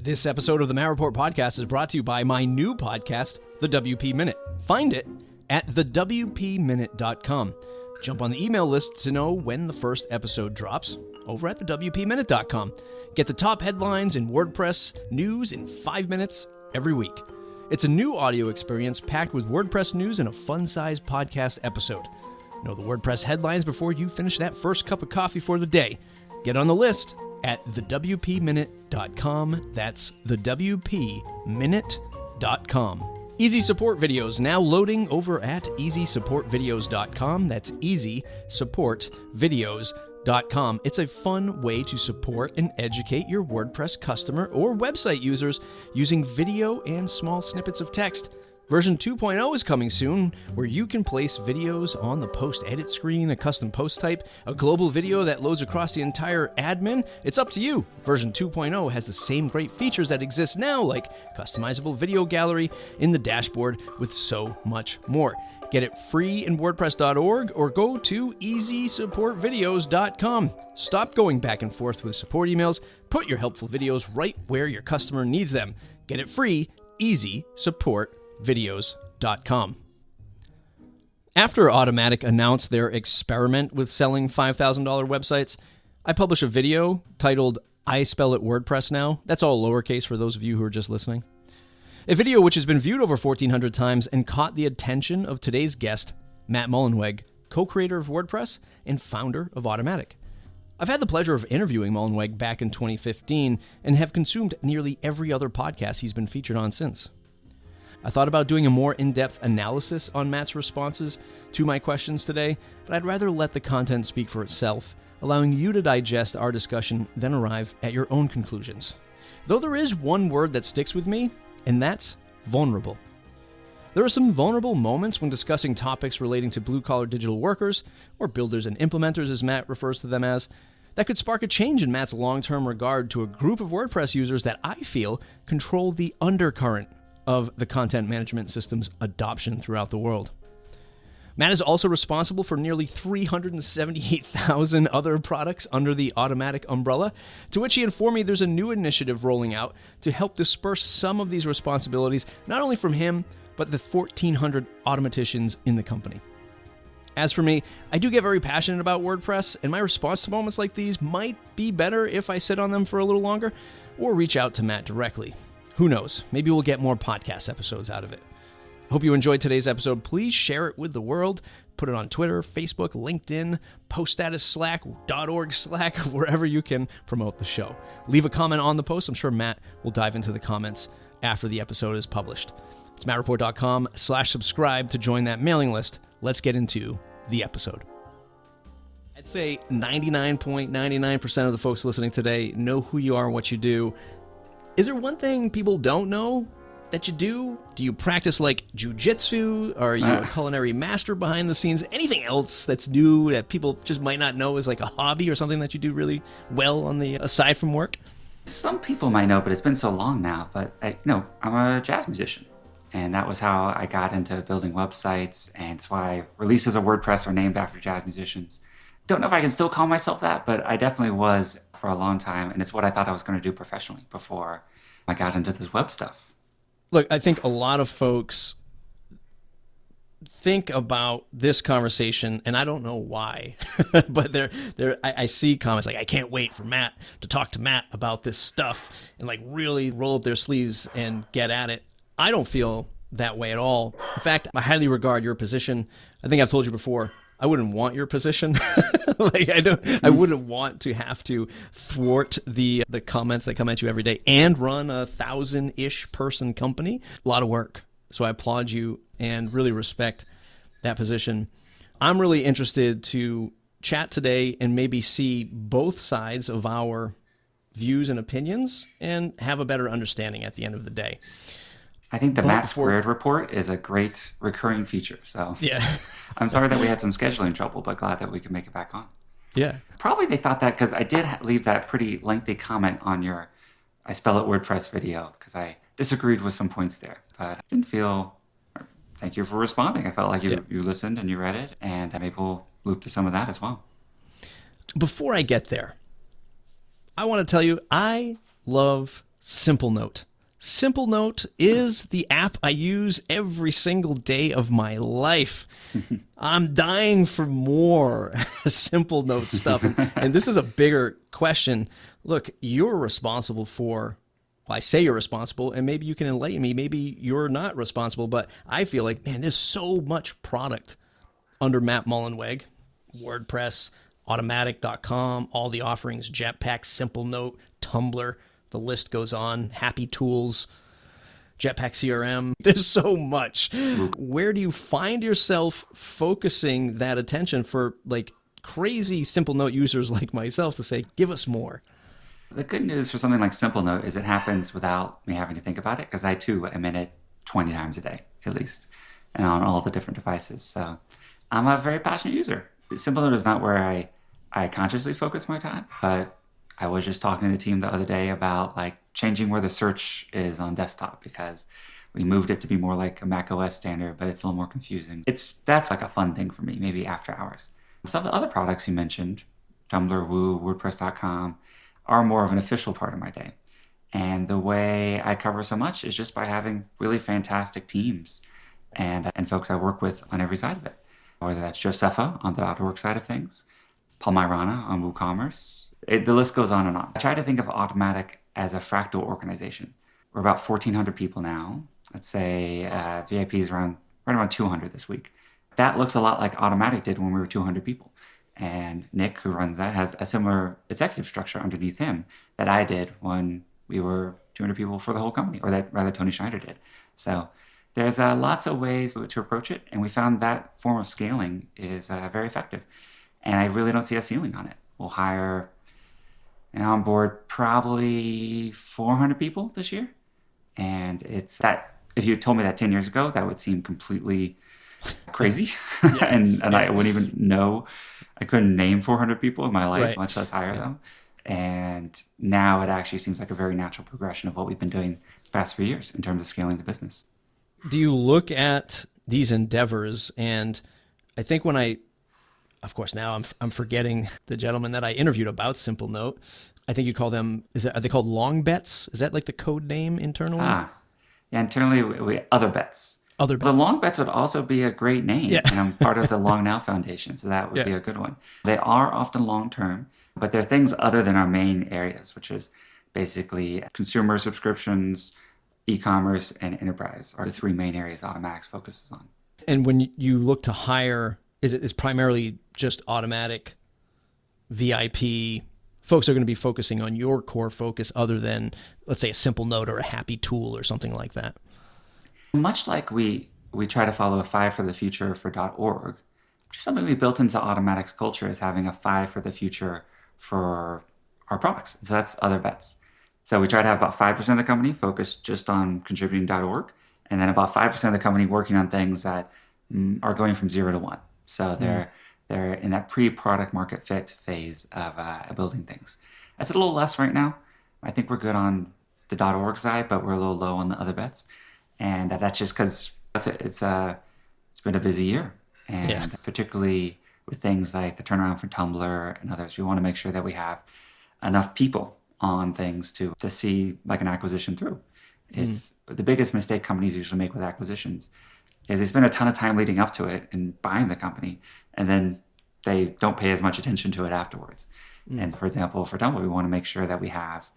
This episode of the Matt Report Podcast is brought to you by my new podcast, The WP Minute. Find it at thewpminute.com. Jump on the email list to know when the first episode drops over at thewpminute.com. Get the top headlines in WordPress news in 5 minutes every week. It's a new audio experience packed with WordPress news and a fun-sized podcast episode. Know the WordPress headlines before you finish that first cup of coffee for the day. Get on the list at thewpminute.com. That's thewpminute.com. Easy Support Videos now loading over at easysupportvideos.com. That's easysupportvideos.com. It's a fun way to support and educate your WordPress customer or website users using video and small snippets of text. Version 2.0 is coming soon, where you can place videos on the post edit screen, a custom post type, a global video that loads across the entire admin. It's up to you. Version 2.0 has the same great features that exist now, like customizable video gallery in the dashboard with so much more. Get it free in WordPress.org or go to easysupportvideos.com. Stop going back and forth with support emails. Put your helpful videos right where your customer needs them. Get it free, easysupportvideos.com. After Automattic announced their experiment with selling $5,000 websites, I published a video titled I Spell It WordPress Now. That's all lowercase for those of you who are just listening. A video which has been viewed over 1,400 times and caught the attention of today's guest, Matt Mullenweg, co-creator of WordPress and founder of Automattic. I've had the pleasure of interviewing Mullenweg back in 2015 and have consumed nearly every other podcast he's been featured on since. I thought about doing a more in-depth analysis on Matt's responses to my questions today, but I'd rather let the content speak for itself, allowing you to digest our discussion, then arrive at your own conclusions. Though there is one word that sticks with me, and that's vulnerable. There are some vulnerable moments when discussing topics relating to blue-collar digital workers, or builders and implementers as Matt refers to them as, that could spark a change in Matt's long-term regard to a group of WordPress users that I feel control the undercurrent of the content management system's adoption throughout the world. Matt is also responsible for nearly 378,000 other products under the Automattic umbrella, to which he informed me there's a new initiative rolling out to help disperse some of these responsibilities, not only from him, but the 1,400 automaticians in the company. As for me, I do get very passionate about WordPress, and my response to moments like these might be better if I sit on them for a little longer, or reach out to Matt directly. Who knows? Maybe we'll get more podcast episodes out of it. I hope you enjoyed today's episode. Please share it with the world. Put it on Twitter, Facebook, LinkedIn, post status Slack, .org Slack, wherever you can promote the show. Leave a comment on the post. I'm sure Matt will dive into the comments after the episode is published. It's mattreport.com/subscribe to join that mailing list. Let's get into the episode. I'd say 99.99% of the folks listening today know who you are and what you do. Is there one thing people don't know that you do? Do you practice like jujitsu? Are you a culinary master behind the scenes? Anything else that's new that people just might not know is like a hobby or something that you do really well on the aside from work? Some people might know, but it's been so long now. But I'm a jazz musician, and that was how I got into building websites, and it's why releases of WordPress are named after jazz musicians. Don't know if I can still call myself that, but I definitely was for a long time, and it's what I thought I was going to do professionally before I got into this web stuff. Look, I think a lot of folks think about this conversation, and I don't know why, but I see comments like, I can't wait for Matt to talk to Matt about this stuff and like really roll up their sleeves and get at it. I don't feel that way at all. In fact, I highly regard your position. I think I've told you before, I wouldn't want your position. I wouldn't want to have to thwart the comments that come at you every day and run a 1,000-ish person company. A lot of work. So I applaud you and really respect that position. I'm really interested to chat today and maybe see both sides of our views and opinions and have a better understanding at the end of the day. I think the Matt Squared report is a great recurring feature. So yeah. I'm sorry that we had some scheduling trouble, but glad that we could make it back on. Yeah. Probably they thought that because I did leave that pretty lengthy comment on your I Spell It WordPress video because I disagreed with some points there. But I didn't feel... Thank you for responding. I felt like you listened and you read it, and maybe we'll loop to some of that as well. Before I get there, I want to tell you I love Simple Note. Simple Note is the app I use every single day of my life. I'm dying for more Simple Note stuff. And this is a bigger question. Look, you're responsible for, well, I say you're responsible, and maybe you can enlighten me. Maybe you're not responsible, but I feel like, man, there's so much product under Matt Mullenweg, WordPress, Automattic.com, all the offerings, Jetpack, Simple Note, Tumblr. The list goes on. Happy Tools, Jetpack CRM. There's so much. Where do you find yourself focusing that attention for like crazy Simple Note users like myself to say, give us more? The good news for something like Simple Note is it happens without me having to think about it, because I too am in it 20 times a day at least, and on all the different devices. So I'm a very passionate user. Simple Note is not where I consciously focus my time, but I was just talking to the team the other day about like changing where the search is on desktop, because we moved it to be more like a Mac OS standard, but it's a little more confusing. That's like a fun thing for me, maybe after hours. Some of the other products you mentioned, Tumblr, Woo, WordPress.com, are more of an official part of my day. And the way I cover so much is just by having really fantastic teams and folks I work with on every side of it. Whether that's Josefa on the .org side of things, Paul Myrana on WooCommerce. The list goes on and on. I try to think of Automattic as a fractal organization. We're about 1,400 people now. Let's say VIPs right around 200 this week. That looks a lot like Automattic did when we were 200 people. And Nick, who runs that, has a similar executive structure underneath him that I did when we were 200 people for the whole company, or that rather Tony Schneider did. So there's lots of ways to approach it, and we found that form of scaling is very effective. And I really don't see a ceiling on it. We'll hire and on board probably 400 people this year. And it's that, if you told me that 10 years ago, that would seem completely crazy. and I wouldn't even know. I couldn't name 400 people in my life, right, much less hire them. And now it actually seems like a very natural progression of what we've been doing the past few years in terms of scaling the business. Do you look at these endeavors? And I think of course, now I'm forgetting the gentleman that I interviewed about Simple Note. I think you call them, are they called long bets? Is that like the code name internally? Yeah, internally, we other bets. Other bets. The long bets would also be a great name. Yeah. And I'm part of the Long Now Foundation, so that would be a good one. They are often long-term, but they're things other than our main areas, which is basically consumer subscriptions, e-commerce, and enterprise are the three main areas Automattic focuses on. And when you look to hire, is primarily just Automattic, VIP, folks are going to be focusing on your core focus other than, let's say, a Simple Note or a Happy Tool or something like that? Much like we try to follow a 5 for the future for .org, which is something we built into Automattic's culture, is having a 5 for the future for our products. So that's other bets. So we try to have about 5% of the company focused just on contributing .org, and then about 5% of the company working on things that are going from 0 to 1. So they're in that pre-product market fit phase of building things. That's a little less right now. I think we're good on the .org side, but we're a little low on the other bets. And that's just because it's been a busy year. And particularly with things like the turnaround for Tumblr and others, we want to make sure that we have enough people on things to see like an acquisition through. It's the biggest mistake companies usually make with acquisitions is they spend a ton of time leading up to it and buying the company, and then they don't pay as much attention to it afterwards. And for example, for Tumblr, we want to make sure that we have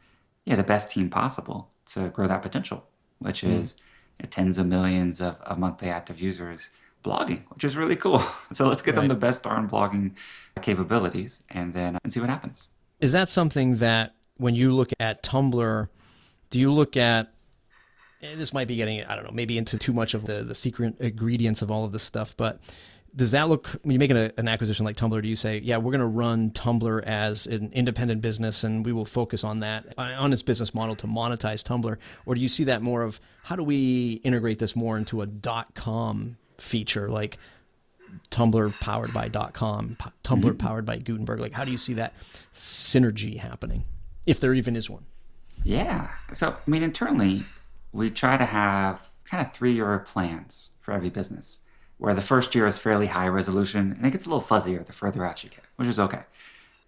the best team possible to grow that potential, which is tens of millions of monthly active users blogging, which is really cool. So let's get them the best darn blogging capabilities and see what happens. Is that something that when you look at Tumblr, do you look at, this might be getting, I don't know, maybe into too much of the secret ingredients of all of this stuff, but does that look, when you make an acquisition like Tumblr, do you say, yeah, we're going to run Tumblr as an independent business and we will focus on that, on its business model to monetize Tumblr? Or do you see that more of, how do we integrate this more into a .com feature, like Tumblr powered by .com, Tumblr powered by Gutenberg? Like, how do you see that synergy happening, if there even is one? Yeah. So, I mean, internally, we try to have kind of 3-year plans for every business, where the first year is fairly high resolution, and it gets a little fuzzier the further out you get, which is okay.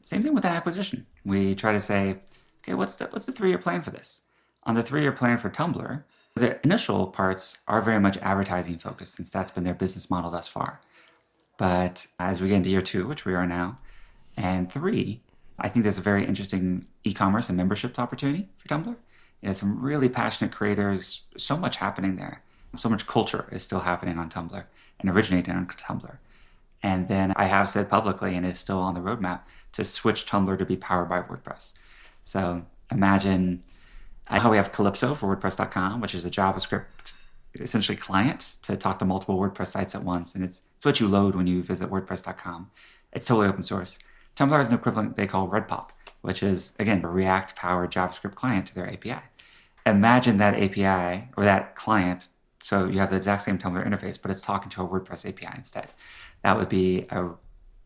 Same thing with an acquisition. We try to say, okay, what's the 3-year plan for this? On the 3-year plan for Tumblr, the initial parts are very much advertising focused since that's been their business model thus far. But as we get into year 2, which we are now, and 3, I think there's a very interesting e-commerce and membership opportunity for Tumblr. Some really passionate creators, so much happening there. So much culture is still happening on Tumblr and originating on Tumblr. And then I have said publicly, and it's still on the roadmap, to switch Tumblr to be powered by WordPress. So imagine how we have Calypso for WordPress.com, which is a JavaScript essentially client to talk to multiple WordPress sites at once. And it's what you load when you visit WordPress.com. It's totally open source. Tumblr has an equivalent they call Redpop, which is, again, a React-powered JavaScript client to their API. Imagine that API or that client, so you have the exact same Tumblr interface, but it's talking to a WordPress API instead. That would be a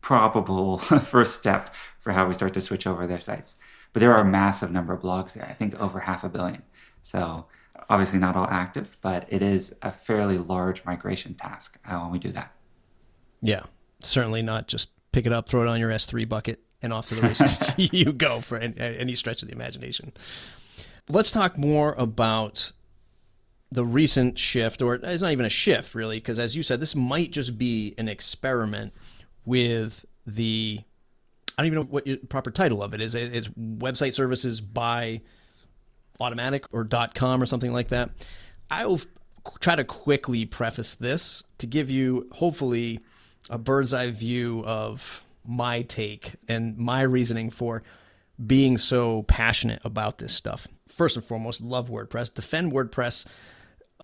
probable first step for how we start to switch over their sites. But there are a massive number of blogs there, I think over 500 million. So obviously not all active, but it is a fairly large migration task when we do that. Yeah, certainly not just pick it up, throw it on your S3 bucket, and off to the races you go for any stretch of the imagination. Let's talk more about the recent shift, or it's not even a shift really, because as you said, this might just be an experiment with the, I don't even know what the proper title of it is. It's website services by Automattic or .com or something like that. I'll try to quickly preface this to give you hopefully a bird's eye view of my take and my reasoning for being so passionate about this stuff. First and foremost, love WordPress, defend WordPress.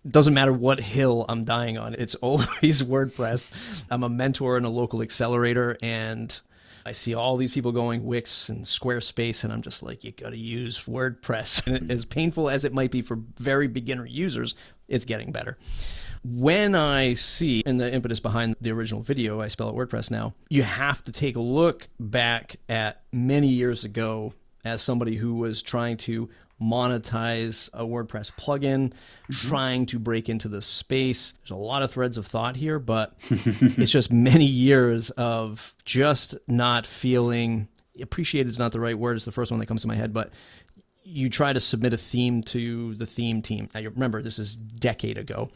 Doesn't matter what hill I'm dying on. It's always WordPress. I'm a mentor in a local accelerator, and I see all these people going Wix and Squarespace, and I'm just like, you got to use WordPress. And as painful as it might be for very beginner users, it's getting better. When I see, in the impetus behind the original video, I spell it WordPress now, you have to take a look back at many years ago as somebody who was trying to monetize a WordPress plugin, trying to break into the space. There's a lot of threads of thought here, but it's just many years of just not feeling, appreciated is not the right word, it's the first one that comes to my head, but you try to submit a theme to the theme team. Now, you remember, this is a decade ago.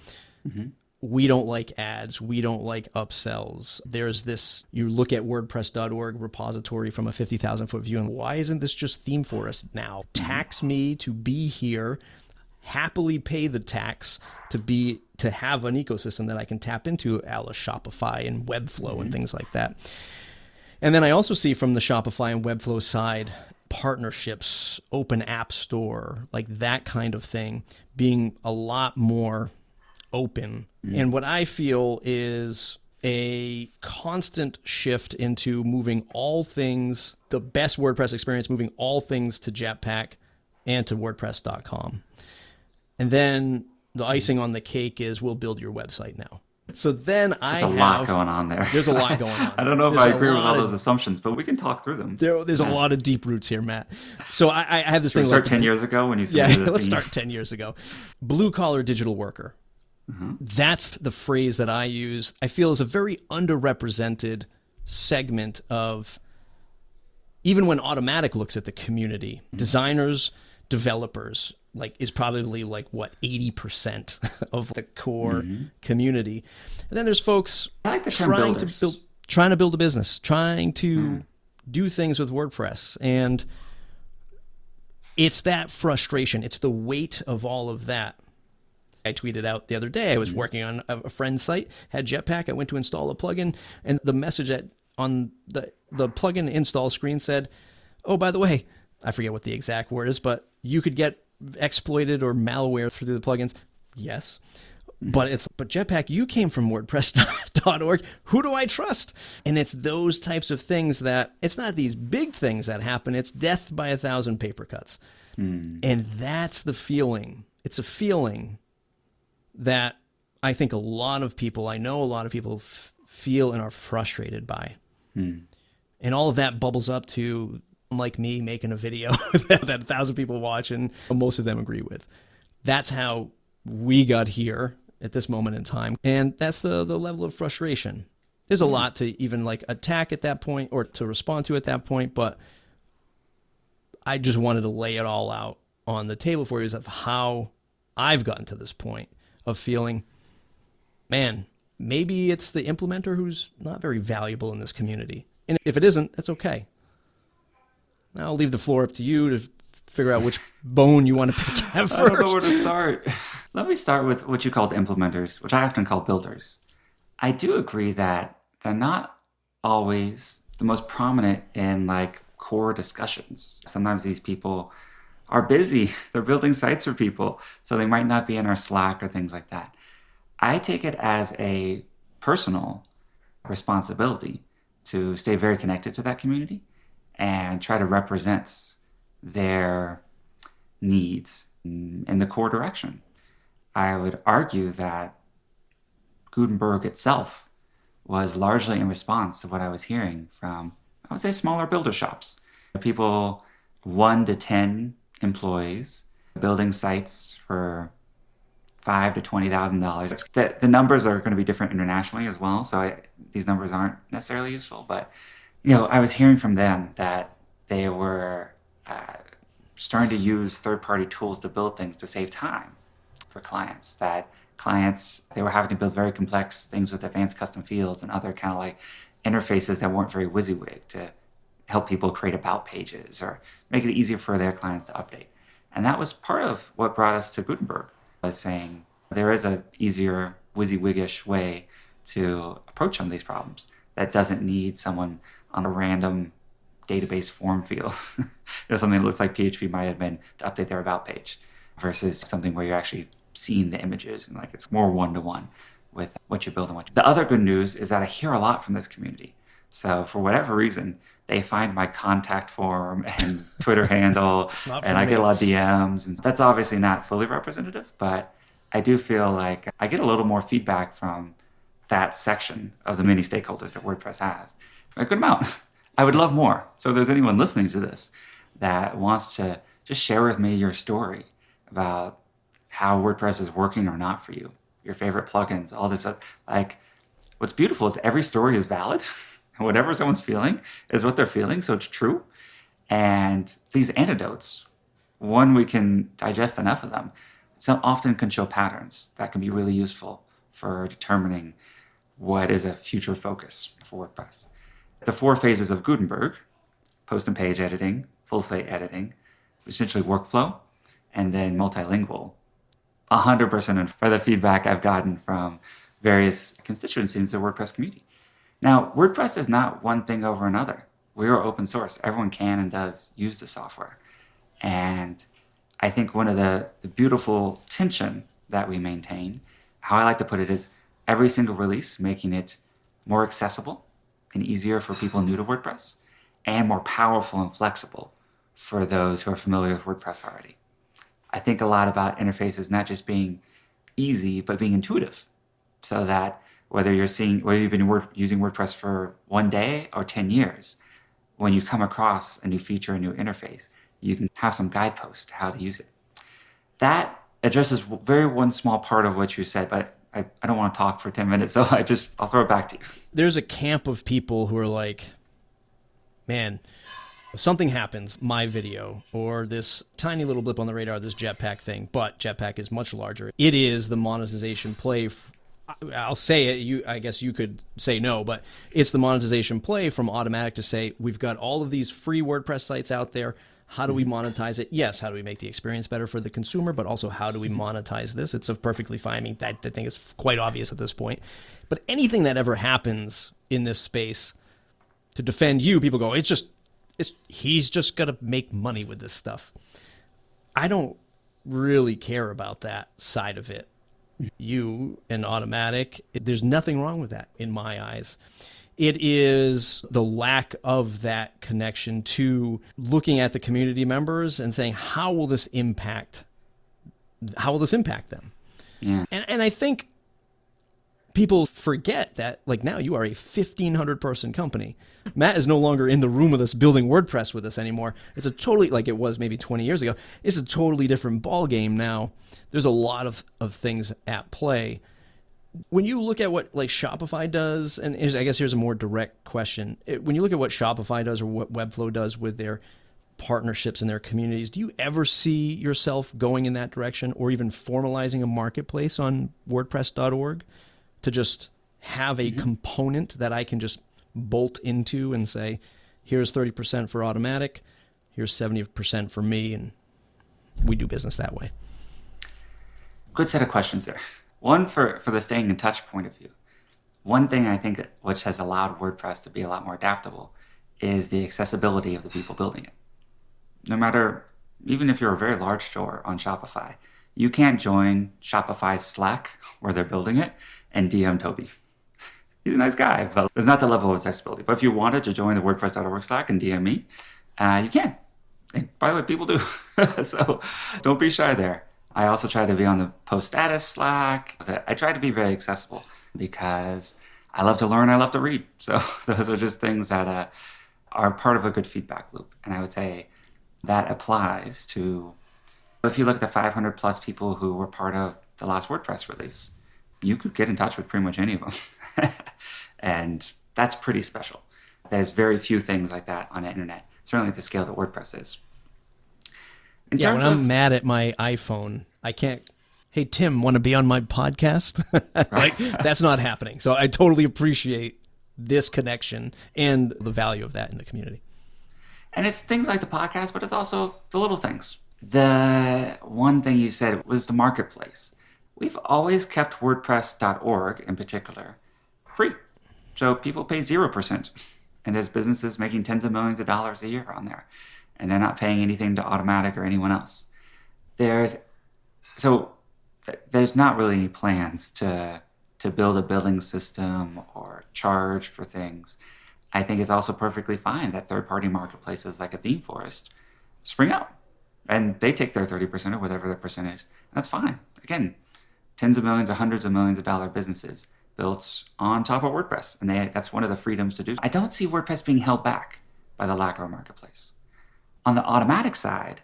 We don't like ads. We don't like upsells. There's this, you look at WordPress.org repository from a 50,000 foot view, and why isn't this just theme for us now? Tax me to be here, happily pay the tax to have an ecosystem that I can tap into, a la Shopify and Webflow and things like that. And then I also see from the Shopify and Webflow side, partnerships, open app store, like that kind of thing, being a lot more open. And what I feel is a constant shift into moving all things, the best WordPress experience, moving all things to Jetpack and to WordPress.com. And then the icing on the cake is we'll build your website now. So then there's a lot going on there. There's a lot going on. I don't know if I agree with all those assumptions, but we can talk through them. There's a lot of deep roots here, Matt. So I have this thing. Start 10 years ago when you said let's start 10 years ago. Blue collar digital worker. That's the phrase that I use. I feel is a very underrepresented segment of, even when Automattic looks at the community, designers, developers, like is probably like what 80% of the core community. And then there's folks I like the term builders. trying to build a business, trying to do things with WordPress, and it's that frustration. It's the weight of all of that. I tweeted out the other day, I was working on a friend's site, had Jetpack. I went to install a plugin, and the message on the plugin install screen said, oh, by the way, I forget what the exact word is, but you could get exploited or malware through the plugins. Yes. But Jetpack, you came from WordPress.org. Who do I trust? And it's those types of things that, it's not these big things that happen. It's death by 1,000 paper cuts. And that's the feeling. It's a feeling that I think a lot of people feel and are frustrated by. And all of that bubbles up to, like me, making a video that 1,000 people watch and most of them agree with. That's how we got here at this moment in time. And that's the level of frustration. There's a lot to even like attack at that point or to respond to at that point, but I just wanted to lay it all out on the table for you is of how I've gotten to this point of feeling, man, maybe it's the implementer who's not very valuable in this community. And if it isn't, that's okay. Now I'll leave the floor up to you to figure out which bone you want to pick at first. I don't know where to start. Let me start with what you called implementers, which I often call builders. I do agree that they're not always the most prominent in like core discussions. Sometimes these people are busy. They're building sites for people, so they might not be in our Slack or things like that. I take it as a personal responsibility to stay very connected to that community and try to represent their needs in the core direction. I would argue that Gutenberg itself was largely in response to what I was hearing from, I would say, smaller builder shops. People 1 to 10 employees building sites for $5,000 to $20,000. The numbers are going to be different internationally as well, so these numbers aren't necessarily useful. But I was hearing from them that they were starting to use third-party tools to build things to save time for clients. That clients, they were having to build very complex things with advanced custom fields and other kind of like interfaces that weren't very WYSIWYG to help people create about pages or make it easier for their clients to update. And that was part of what brought us to Gutenberg, was saying there is a easier WYSIWYG-ish way to approach some of these problems that doesn't need someone on a random database form field. Something that looks like PHP MyAdmin to update their about page versus something where you're actually seeing the images and like it's more one-to-one with what you're building. The other good news is that I hear a lot from this community. So for whatever reason, they find my contact form and Twitter handle, and I get a lot of DMs. And that's obviously not fully representative, but I do feel like I get a little more feedback from that section of the many stakeholders that WordPress has. A good amount. I would love more. So if there's anyone listening to this that wants to just share with me your story about how WordPress is working or not for you, your favorite plugins, all this, like what's beautiful is every story is valid. Whatever someone's feeling is what they're feeling, so it's true. And these anecdotes, when we can digest enough of them, some often can show patterns that can be really useful for determining what is a future focus for WordPress. The 4 phases of Gutenberg, post and page editing, full site editing, essentially workflow, and then multilingual, 100% by the feedback I've gotten from various constituencies of the WordPress community. Now, WordPress is not one thing over another. We are open source. Everyone can and does use the software. And I think one of the beautiful tension that we maintain, how I like to put it is every single release making it more accessible and easier for people new to WordPress and more powerful and flexible for those who are familiar with WordPress already. I think a lot about interfaces not just being easy, but being intuitive so that whether you've been using WordPress for 1 day or 10 years, when you come across a new feature, a new interface, you can have some guideposts to how to use it. That addresses one small part of what you said, but I don't want to talk for 10 minutes, so I'll throw it back to you. There's a camp of people who are like, man, if something happens, my video, or this tiny little blip on the radar, this Jetpack thing, but Jetpack is much larger. It is the monetization play. I'll say it, I guess you could say no, but it's the monetization play from Automattic to say, we've got all of these free WordPress sites out there. How do we monetize it? Yes, how do we make the experience better for the consumer, but also how do we monetize this? It's a perfectly fine. I mean, that thing is quite obvious at this point. But anything that ever happens in this space, to defend you, people go, he's just got to make money with this stuff. I don't really care about that side of it. You and Automattic, there's nothing wrong with that in my eyes. It is the lack of that connection to looking at the community members and saying, how will this impact them? Yeah. And I think people forget that, like, now you are a 1,500 person company. Matt is no longer in the room with us building WordPress with us anymore. It's a totally, like it was maybe 20 years ago, it's a totally different ball game now. There's a lot of things at play. When you look at what like Shopify does, and I guess here's a more direct question. When you look at what Shopify does or what Webflow does with their partnerships in their communities. Do you ever see yourself going in that direction, or even formalizing a marketplace on WordPress.org to just have a component that I can just bolt into and say, here's 30% for Automattic, here's 70% for me, and we do business that way? Good set of questions there. One, for the staying in touch point of view. One thing I think which has allowed WordPress to be a lot more adaptable is the accessibility of the people building it. No matter, even if you're a very large store on Shopify, you can't join Shopify's Slack where they're building it and DM Toby. He's a nice guy, but there's not the level of accessibility. But if you wanted to join the WordPress.org Slack and DM me, you can. And by the way, people do. So don't be shy there. I also try to be on the post status Slack. I try to be very accessible because I love to learn, I love to read. So those are just things that are part of a good feedback loop. And I would say that applies to, if you look at the 500 plus people who were part of the last WordPress release, you could get in touch with pretty much any of them. And that's pretty special. There's very few things like that on the internet, certainly at the scale that WordPress is. Yeah, when I'm mad at my iPhone, I can't, hey, Tim, want to be on my podcast? Like, that's not happening. So I totally appreciate this connection and the value of that in the community. And it's things like the podcast, but it's also the little things. The one thing you said was the marketplace. We've always kept WordPress.org in particular free. So people pay 0%. And there's businesses making tens of millions of dollars a year on there. And they're not paying anything to Automattic or anyone else. There's not really any plans to build a billing system or charge for things. I think it's also perfectly fine that third-party marketplaces like a Theme Forest spring up. And they take their 30% or whatever the percentage. That's fine. Again, tens of millions or hundreds of millions of dollar businesses built on top of WordPress. And that's one of the freedoms to do. I don't see WordPress being held back by the lack of a marketplace. On the Automattic side,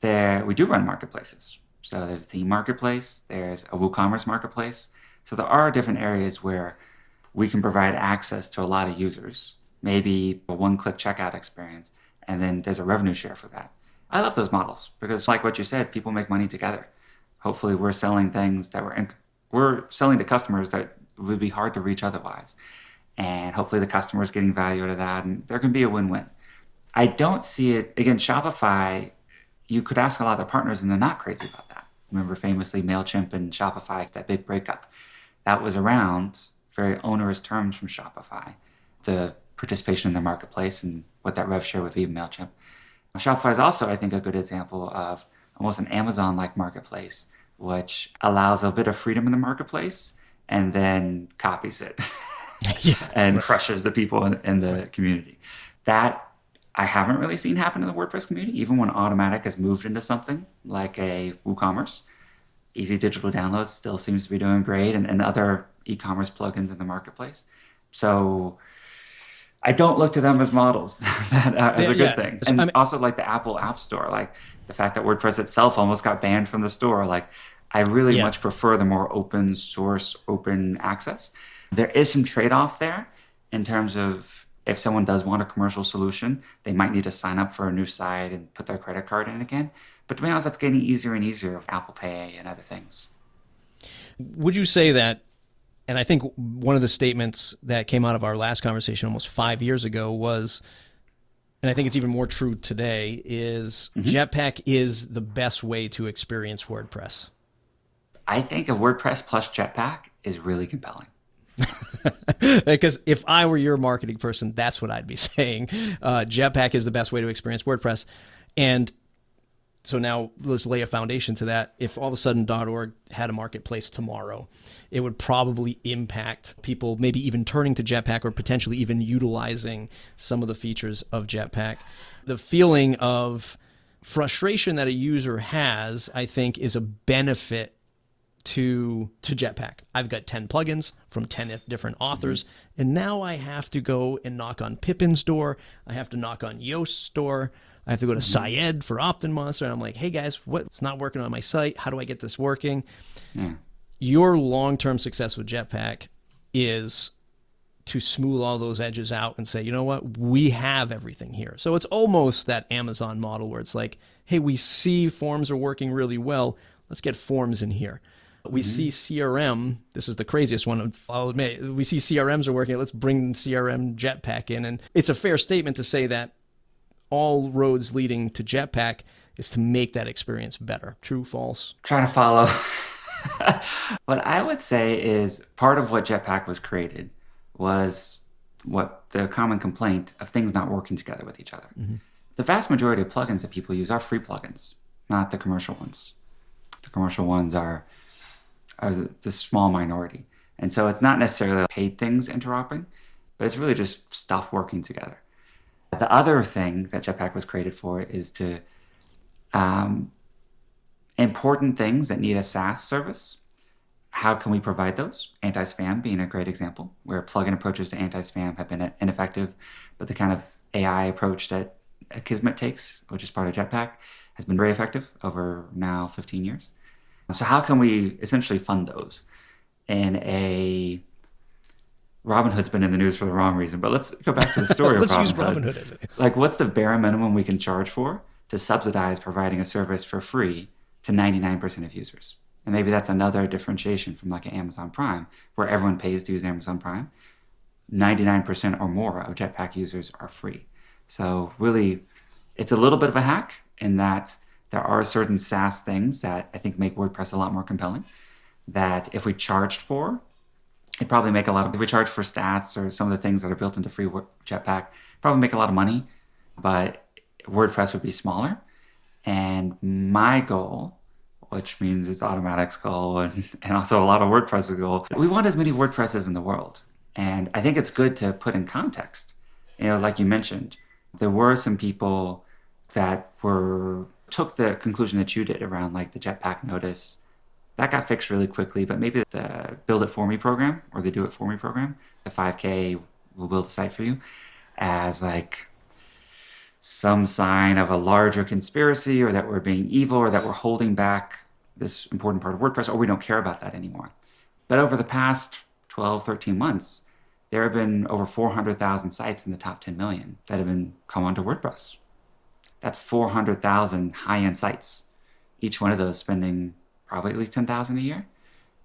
we do run marketplaces. So there's a theme marketplace, there's a WooCommerce marketplace. So there are different areas where we can provide access to a lot of users, maybe a one-click checkout experience, and then there's a revenue share for that. I love those models because, like what you said, people make money together. Hopefully we're selling things that we're selling to customers that would be hard to reach otherwise. And hopefully the customer is getting value out of that, and there can be a win-win. I don't see it, again, Shopify, you could ask a lot of the partners and they're not crazy about that. Remember famously MailChimp and Shopify, that big breakup. That was around very onerous terms from Shopify, the participation in the marketplace and what that rev share would be with MailChimp. Shopify is also, I think, a good example of almost an Amazon-like marketplace, which allows a bit of freedom in the marketplace and then copies it and crushes the people in the community. That I haven't really seen happen in the WordPress community, even when Automattic has moved into something like a WooCommerce. Easy Digital Downloads still seems to be doing great, and other e-commerce plugins in the marketplace. So I don't look to them as models as a good thing. And also like the Apple App Store, like the fact that WordPress itself almost got banned from the store. Like I really much prefer the more open source, open access. There is some trade-off there in terms of if someone does want a commercial solution, they might need to sign up for a new site and put their credit card in again. But to be honest, that's getting easier and easier with Apple Pay and other things. Would you say that, and I think one of the statements that came out of our last conversation almost 5 years ago was, and I think it's even more true today, is Jetpack is the best way to experience WordPress? I think a WordPress plus Jetpack is really compelling. Because if I were your marketing person, that's what I'd be saying. Jetpack is the best way to experience WordPress. And so now let's lay a foundation to that. If all of a sudden .org had a marketplace tomorrow, it would probably impact people maybe even turning to Jetpack or potentially even utilizing some of the features of Jetpack. The feeling of frustration that a user has, I think, is a benefit to Jetpack. I've got 10 plugins from 10 different authors, and now I have to go and knock on Pippin's door. I have to knock on Yost's door. I have to go to Syed for OptinMonster, and I'm like, hey guys, what's not working on my site? How do I get this working? Your long-term success with Jetpack is to smooth all those edges out and say, you know what, we have everything here. So it's almost that Amazon model where it's like, hey, we see forms are working really well. Let's get forms in here. We see CRM. This is the craziest one, I'll admit. We see CRMs are working. Let's bring CRM Jetpack in. And it's a fair statement to say that all roads leading to Jetpack is to make that experience better. True, false? Trying to follow. What I would say is part of what Jetpack was created was what the common complaint of things not working together with each other. The vast majority of plugins that people use are free plugins, not the commercial ones. The commercial ones are the small minority. And so it's not necessarily paid things interoperating, but it's really just stuff working together. The other thing that Jetpack was created for is to important things that need a SaaS service. How can we provide those? Anti-spam being a great example, where plugin approaches to anti-spam have been ineffective, but the kind of AI approach that Kismet takes, which is part of Jetpack, has been very effective over now 15 years. So how can we essentially fund those in a... Robinhood's been in the news for the wrong reason, but let's go back to the story of Robinhood. Let's use Robinhood as it. Like, what's the bare minimum we can charge for to subsidize providing a service for free to 99% of users? And maybe that's another differentiation from like an Amazon Prime, where everyone pays to use Amazon Prime. 99% or more of Jetpack users are free. So really, it's a little bit of a hack in that there are certain SaaS things that I think make WordPress a lot more compelling, that if we charged for, it'd probably make a lot of, if we charge for stats or some of the things that are built into free Jetpack, probably make a lot of money, but WordPress would be smaller. And my goal, which means it's Automattic's goal and also a lot of WordPress's goal, we want as many WordPresses in the world. And I think it's good to put in context. You know, like you mentioned, there were some people that took the conclusion that you did around like the Jetpack notice. That got fixed really quickly, but maybe the Build It For Me program or the Do It For Me program, the 5K will build a site for you, as like some sign of a larger conspiracy, or that we're being evil, or that we're holding back this important part of WordPress, or we don't care about that anymore. But over the past 12, 13 months, there have been over 400,000 sites in the top 10 million that have come onto WordPress. That's 400,000 high-end sites, each one of those spending probably at least $10,000 a year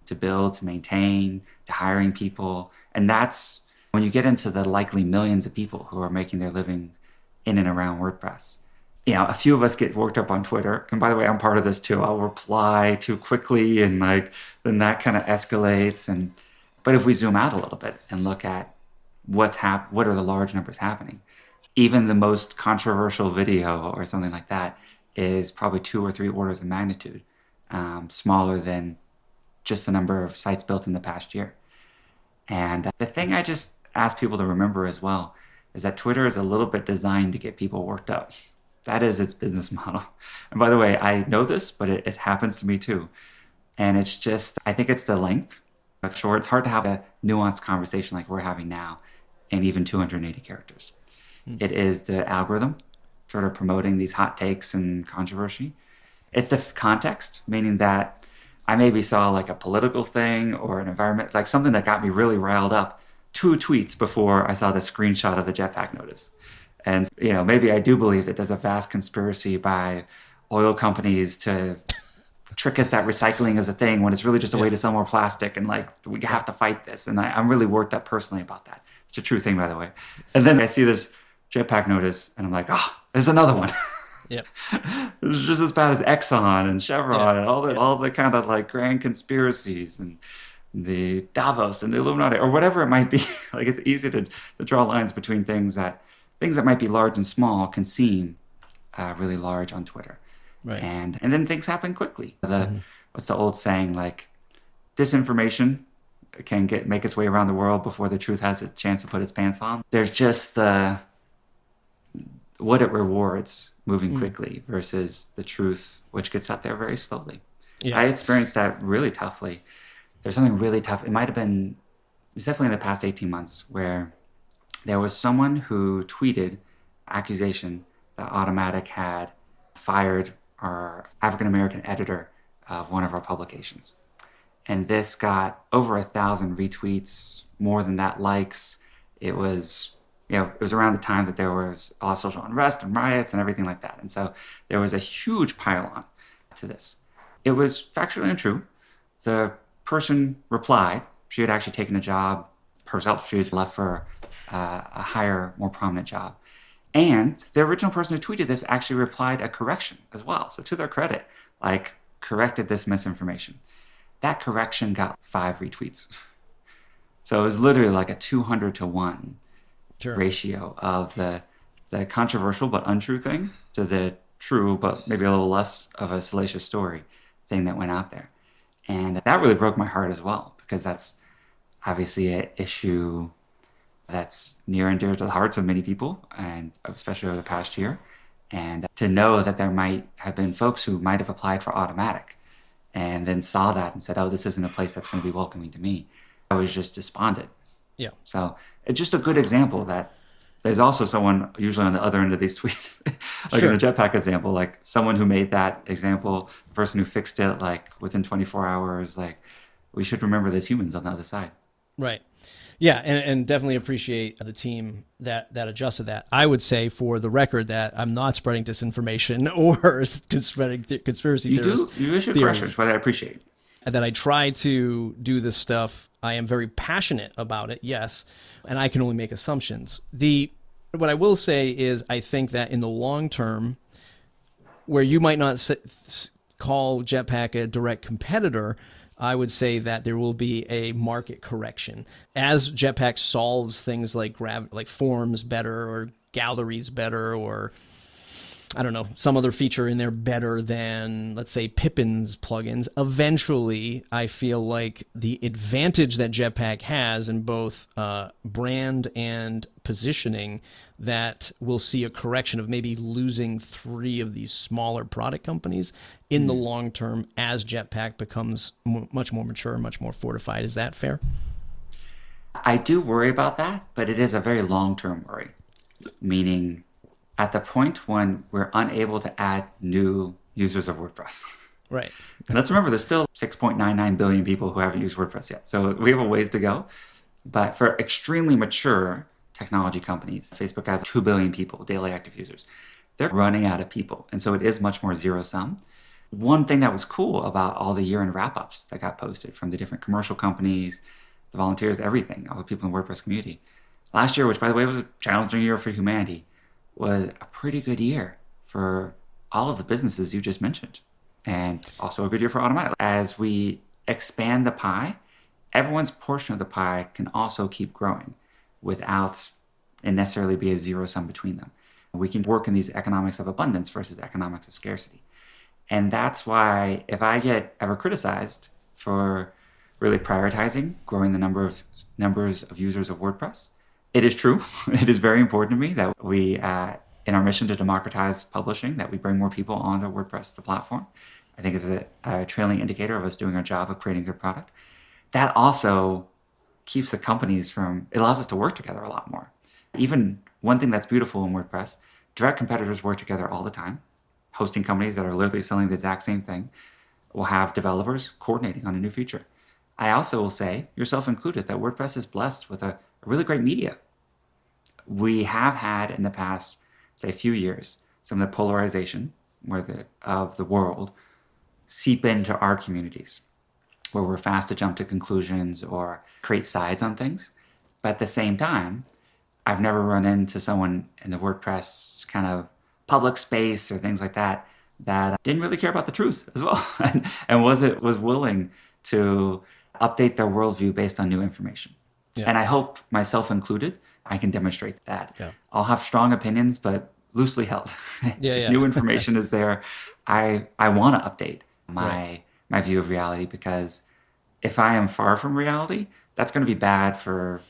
to build, to maintain, to hiring people. And that's when you get into the likely millions of people who are making their living in and around WordPress. You know, a few of us get worked up on Twitter. And by the way, I'm part of this too. I'll reply too quickly and then that kind of escalates. But if we zoom out a little bit and look at what are the large numbers happening, even the most controversial video or something like that is probably 2 or 3 orders of magnitude smaller than just the number of sites built in the past year. And the thing I just ask people to remember as well is that Twitter is a little bit designed to get people worked up. That is its business model. And by the way, I know this, but it happens to me too. And it's just, I think it's the length. It's short. It's hard to have a nuanced conversation like we're having now in even 280 characters. It is the algorithm sort of promoting these hot takes and controversy. It's the context, meaning that I maybe saw like a political thing or an environment, like something that got me really riled up 2 tweets before I saw the screenshot of the Jetpack notice. And, you know, maybe I do believe that there's a vast conspiracy by oil companies to trick us that recycling is a thing when it's really just a way to sell more plastic, and like we have to fight this. And I'm really worked up personally about that. It's a true thing, by the way. And then I see this Jetpack notice and I'm like, there's another one. Yep. This is just as bad as Exxon and Chevron and all the kind of like grand conspiracies and the Davos and the Illuminati or whatever it might be. Like, it's easy to draw lines between things that might be large and small can seem really large on Twitter. Right. And then things happen quickly. What's the old saying? Like, disinformation can make its way around the world before the truth has a chance to put its pants on. There's just what it rewards moving quickly versus the truth, which gets out there very slowly. Yeah. I experienced that really toughly. There's something really tough. It was definitely in the past 18 months where there was someone who tweeted accusation that Automattic had fired our African-American editor of one of our publications. And this got over 1,000 retweets, more than that likes. it was, it was around the time that there was a lot of social unrest and riots and everything like that. And so there was a huge pile-on to this. It was factually untrue. The person replied. She had actually taken a job herself. She had left for a higher, more prominent job. And the original person who tweeted this actually replied a correction as well. So to their credit, corrected this misinformation. That correction got 5 retweets. So it was literally like a 200-to-1 ratio of the controversial but untrue thing to the true but maybe a little less of a salacious story thing that went out there. And that really broke my heart as well, because that's obviously an issue that's near and dear to the hearts of many people, and especially over the past year. And to know that there might have been folks who might have applied for Automattic and then saw that and said, oh, this isn't a place that's going to be welcoming to me, I was just despondent. Yeah. So it's just a good example that there's also someone usually on the other end of these tweets, in the Jetpack example, someone who made that example, the person who fixed it within 24 hours, we should remember there's humans on the other side. Right. Yeah, and definitely appreciate the team that adjusted that. I would say, for the record, that I'm not spreading disinformation or spreading conspiracy theories. You issue corrections, but I appreciate. That I try to do this stuff. I am very passionate about it, yes, and I can only make assumptions. What I will say is, I think that in the long term, where you might not call Jetpack a direct competitor, I would say that there will be a market correction as Jetpack solves things like forms better, or galleries better, or I don't know, some other feature in there better than, let's say, Pippin's plugins. Eventually, I feel like the advantage that Jetpack has in both brand and positioning, that we'll see a correction of maybe losing 3 of these smaller product companies in the long term as Jetpack becomes much more mature, much more fortified. Is that fair? I do worry about that, but it is a very long-term worry, meaning at the point when we're unable to add new users of WordPress. Right. And let's remember, there's still 6.99 billion people who haven't used WordPress yet. So we have a ways to go. But for extremely mature technology companies, Facebook has 2 billion people, daily active users. They're running out of people. And so it is much more zero-sum. One thing that was cool about all the year-end wrap-ups that got posted from the different commercial companies, the volunteers, everything, all the people in the WordPress community. Last year, which by the way was a challenging year for humanity, was a pretty good year for all of the businesses you just mentioned, and also a good year for Automattic. As we expand the pie, everyone's portion of the pie can also keep growing without it necessarily be a zero-sum between them. We can work in these economics of abundance versus economics of scarcity. And that's why if I get ever criticized for really prioritizing growing the numbers of users of WordPress, it is true. It is very important to me that we, in our mission to democratize publishing, that we bring more people onto WordPress, the platform. I think it's a trailing indicator of us doing our job of creating a good product. That also keeps the companies it allows us to work together a lot more. Even one thing that's beautiful in WordPress, direct competitors work together all the time. Hosting companies that are literally selling the exact same thing will have developers coordinating on a new feature. I also will say, yourself included, that WordPress is blessed with a really great media. We have had in the past, say, few years, some of the polarization of the world seep into our communities, where we're fast to jump to conclusions or create sides on things. But at the same time, I've never run into someone in the WordPress kind of public space or things like that didn't really care about the truth as well, and was willing to update their worldview based on new information. Yeah. And I hope, myself included, I can demonstrate that. Yeah. I'll have strong opinions, but loosely held. If new information is there, I want to update my view of reality, because if I am far from reality, that's going to be bad for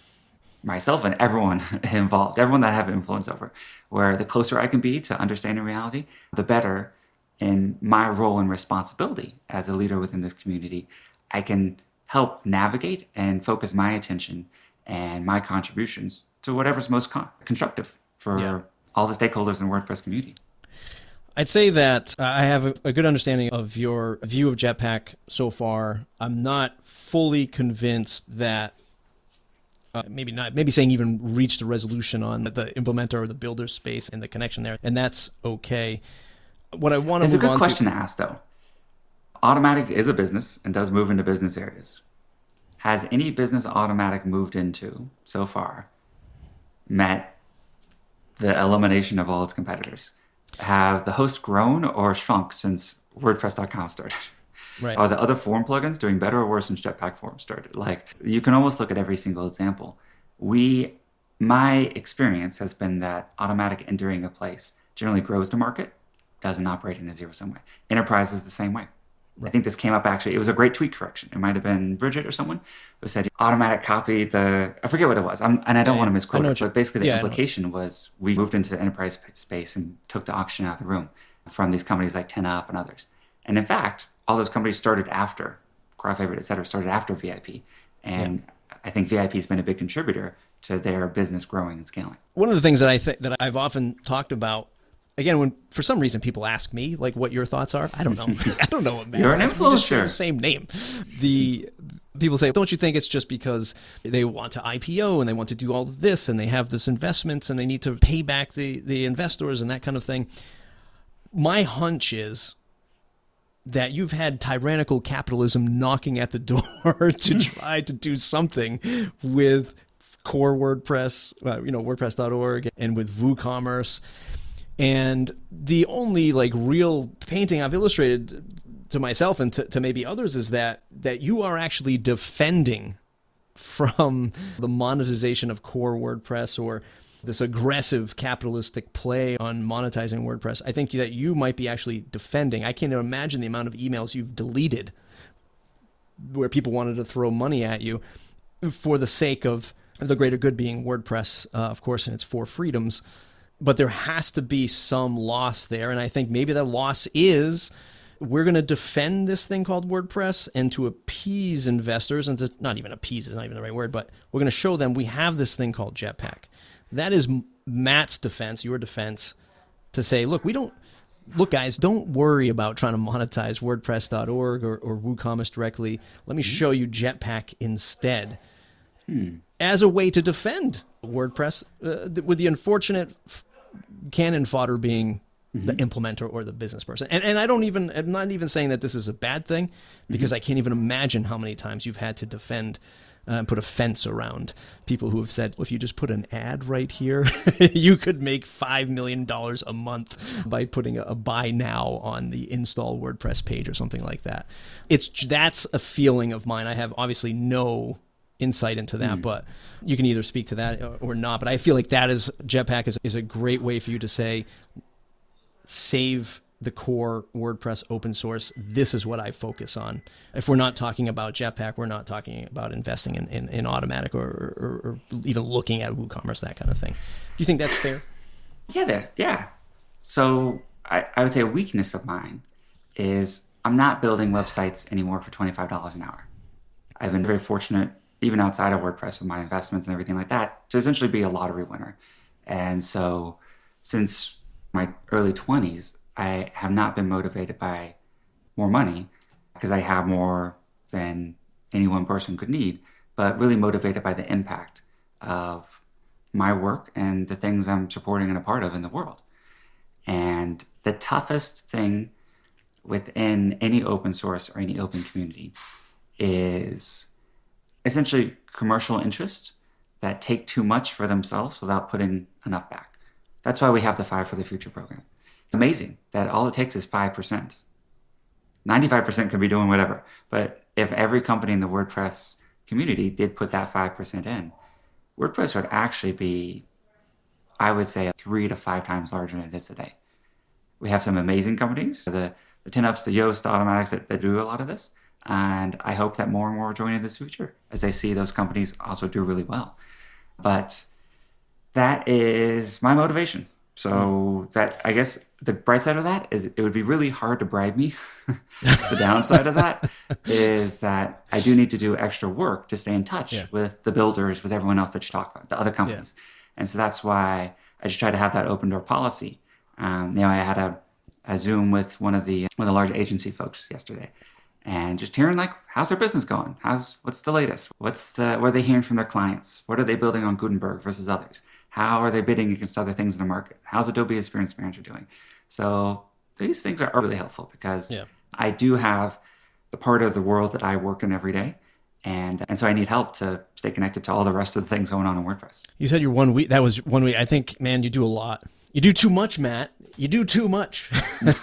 myself and everyone involved, everyone that I have influence over. Where the closer I can be to understanding reality, the better in my role and responsibility as a leader within this community, I can help navigate and focus my attention and my contributions to whatever's most constructive for all the stakeholders in the WordPress community. I'd say that I have a good understanding of your view of Jetpack so far. I'm not fully convinced that maybe not, maybe saying even reached a resolution on the implementer or the builder space and the connection there. And that's okay. What I want to It's a move on good question to ask, though. Automattic is a business and does move into business areas. Has any business Automattic moved into so far met the elimination of all its competitors? Have the hosts grown or shrunk since WordPress.com started? Right. Are the other form plugins doing better or worse since Jetpack Forms started? Like, you can almost look at every single example. My experience has been that Automattic entering a place generally grows the market, doesn't operate in a zero-sum way. Enterprise is the same way. Right. I think this came up actually. It was a great tweet correction. It might have been Bridget or someone who said Automattic copied I forget what it was. And I don't want to misquote it, but basically the implication was we moved into the enterprise space and took the oxygen out of the room from these companies like 10up and others. And in fact, all those companies started after, CrowdFavorite, et cetera, started after VIP. And I think VIP has been a big contributor to their business growing and scaling. One of the things that I think that I've often talked about, again, when for some reason people ask me like what your thoughts are, I don't know. I don't know what matters. You're an influencer. The same name. The people say, don't you think it's just because they want to IPO and they want to do all of this and they have this investments and they need to pay back the investors and that kind of thing? My hunch is that you've had tyrannical capitalism knocking at the door to try to do something with core WordPress, WordPress.org, and with WooCommerce. And the only like real painting I've illustrated to myself and to maybe others is that you are actually defending from the monetization of core WordPress or this aggressive capitalistic play on monetizing WordPress. I think that you might be actually defending. I can't imagine the amount of emails you've deleted where people wanted to throw money at you for the sake of the greater good being WordPress, of course, and its 4 freedoms. But there has to be some loss there. And I think maybe that loss is we're going to defend this thing called WordPress and to appease investors, and to not even appease is not even the right word, but we're going to show them we have this thing called Jetpack. That is Matt's defense, your defense, to say, look, guys, don't worry about trying to monetize WordPress.org or WooCommerce directly. Let me show you Jetpack instead as a way to defend WordPress, with the unfortunate cannon fodder being the implementer or the business person. And I'm not even saying that this is a bad thing, because I can't even imagine how many times you've had to defend and put a fence around people who have said, well, if you just put an ad right here, you could make $5 million a month by putting a buy now on the install WordPress page or something like that. That's a feeling of mine. I have obviously no insight into that, but you can either speak to that or not. But I feel like Jetpack is a great way for you to say, save the core WordPress open source. This is what I focus on. If we're not talking about Jetpack, we're not talking about investing in Automattic or even looking at WooCommerce, that kind of thing. Do you think that's fair? Yeah. So I would say a weakness of mine is I'm not building websites anymore for $25 an hour. I've been very fortunate, even outside of WordPress, with my investments and everything like that, to essentially be a lottery winner. And so since my early 20s, I have not been motivated by more money, because I have more than any one person could need, but really motivated by the impact of my work and the things I'm supporting and a part of in the world. And the toughest thing within any open source or any open community is essentially commercial interests that take too much for themselves without putting enough back. That's why we have the 5 for the Future program. It's amazing that all it takes is 5%. 95% could be doing whatever. But if every company in the WordPress community did put that 5% in, WordPress would actually be, I would say, 3 to 5 times larger than it is today. We have some amazing companies, the 10ups, the Yoast, the Automatics that do a lot of this. And I hope that more and more join in this future as they see those companies also do really well. But that is my motivation. So that, I guess the bright side of that is it would be really hard to bribe me. The downside of that is that I do need to do extra work to stay in touch with the builders, with everyone else that you talk about, the other companies. And so that's why I just try to have that open door policy. I had a Zoom with one of the large agency folks yesterday. and just hearing like, how's their business going? What's the latest? What are they hearing from their clients? What are they building on Gutenberg versus others? How are they bidding against other things in the market? How's Adobe Experience Manager doing? So these things are really helpful because I do have the part of the world that I work in every day. And so I need help to stay connected to all the rest of the things going on in WordPress. You said you're 1 week. That was 1 week. I think, man, you do a lot. You do too much, Matt. You do too much.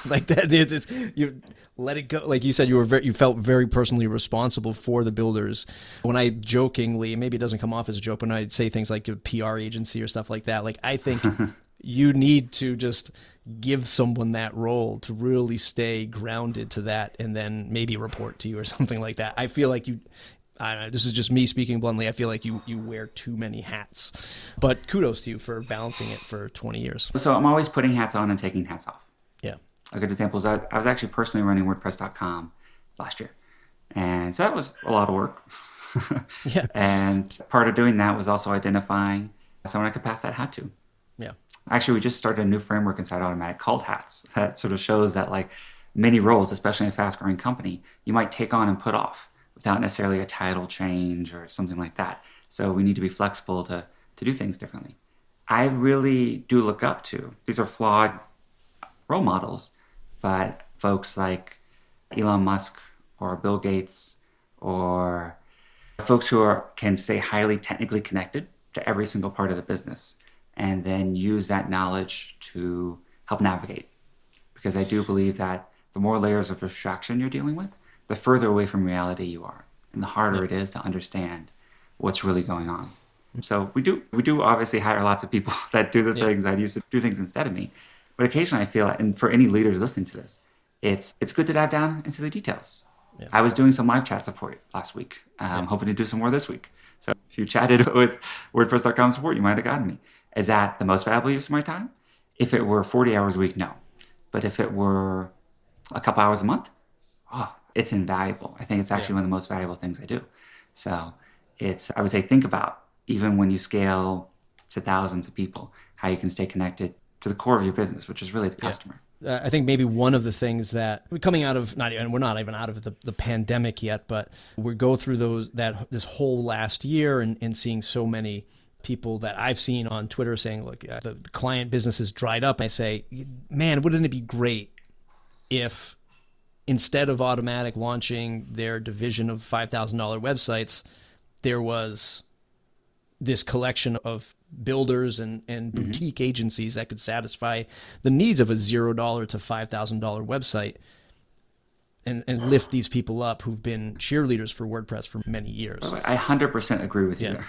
Like that. You let it go. Like you said, you felt very personally responsible for the builders. When I jokingly, maybe it doesn't come off as a joke, when I say things like a PR agency or stuff like that, like I think you need to just give someone that role to really stay grounded to that, and then maybe report to you or something like that. I feel like I don't know, this is just me speaking bluntly. I feel like you wear too many hats, but kudos to you for balancing it for 20 years. So I'm always putting hats on and taking hats off. Yeah. A good example is I was actually personally running WordPress.com last year. And so that was a lot of work. Yeah. And part of doing that was also identifying someone I could pass that hat to. Yeah. Actually, we just started a new framework inside Automattic called Hats that sort of shows that like many roles, especially in a fast growing company, you might take on and put off without necessarily a title change or something like that. So we need to be flexible to do things differently. I really do look up to, these are flawed role models, but folks like Elon Musk or Bill Gates or folks who can stay highly technically connected to every single part of the business and then use that knowledge to help navigate. Because I do believe that the more layers of abstraction you're dealing with, the further away from reality you are, and the harder it is to understand what's really going on. So we do obviously hire lots of people that do the things I used to do things instead of me. But occasionally I feel, and for any leaders listening to this, it's good to dive down into the details. Yeah. I was doing some live chat support last week. I'm hoping to do some more this week. So if you chatted with WordPress.com support, you might have gotten me. Is that the most valuable use of my time? If it were 40 hours a week, no. But if it were a couple hours a month, it's invaluable. I think it's actually one of the most valuable things I do. So I would say, think about, even when you scale to thousands of people, how you can stay connected to the core of your business, which is really the customer. I think maybe one of the things that we're coming out of, we're not even out of the pandemic yet, but we go through this whole last year and seeing so many people that I've seen on Twitter saying, look, the client business is dried up. I say, man, wouldn't it be great if instead of Automattic launching their division of $5,000 websites, there was this collection of builders and boutique agencies that could satisfy the needs of a $0 to $5,000 website and lift these people up who've been cheerleaders for WordPress for many years. I 100% agree with you there.